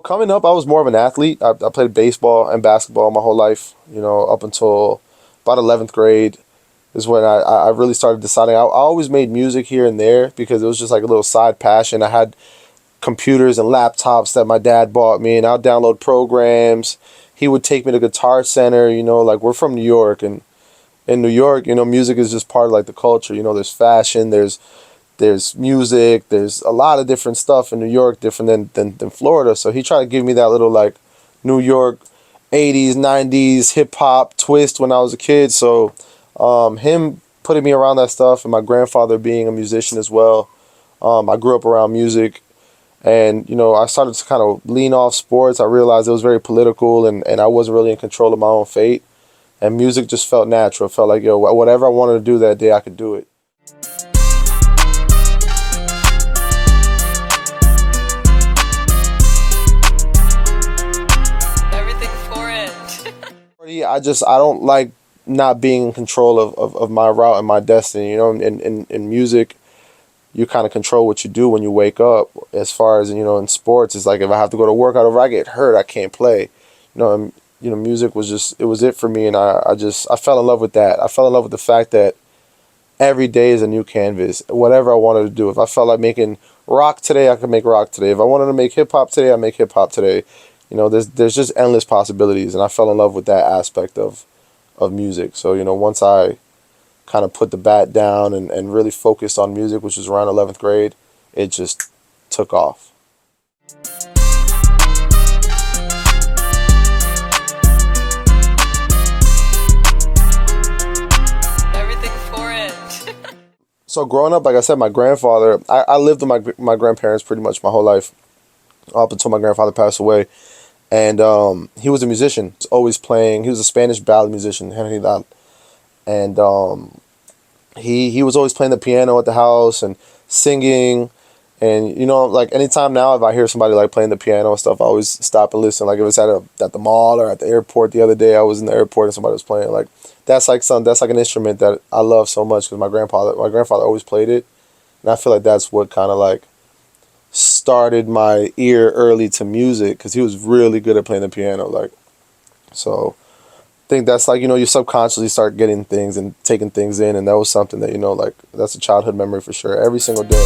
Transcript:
So coming up, I was more of an athlete. I played baseball and basketball my whole life, up until about 11th grade is when I really started deciding. I always made music here and there because it was just like a little side passion. I had computers and laptops that my dad bought me, and I'd download programs. He would take me to Guitar Center, like we're from New York, and in New York, music is just part of like the culture. There's fashion, there's music, there's a lot of different stuff in New York, different than Florida. So he tried to give me that little like New York 80s, 90s hip hop twist when I was a kid. So him putting me around that stuff, and my grandfather being a musician as well. I grew up around music, and I started to kind of lean off sports. I realized it was very political, and I wasn't really in control of my own fate. And music just felt natural. It felt like, whatever I wanted to do that day, I could do it. I don't like not being in control of my route and my destiny. In music, you kind of control what you do when you wake up. As far as, in sports, it's like if I have to go to work out, if I get hurt, I can't play. Music was it was it for me, and I fell in love with that. I fell in love with the fact that every day is a new canvas. Whatever I wanted to do. If I felt like making rock today, I could make rock today. If I wanted to make hip hop today, I make hip hop today. There's just endless possibilities, and I fell in love with that aspect of music. So, once I kind of put the bat down and really focused on music, which was around 11th grade, it just took off. So growing up, like I said, my grandfather, I lived with my grandparents pretty much my whole life, up until my grandfather passed away. And he was a musician. He was always playing. He was a Spanish ballad musician, and he was always playing the piano at the house and singing. And like anytime now, if I hear somebody like playing the piano and stuff, I always stop and listen. Like if it's at the mall or at the airport. The other day, I was in the airport and somebody was playing. Like that's like an instrument that I love so much because my grandfather always played it, and I feel like that's what kind of like started my ear early to music, because he was really good at playing the piano. Like, so I think that's like, you subconsciously start getting things and taking things in, and that was something that, like, that's a childhood memory for sure, every single day.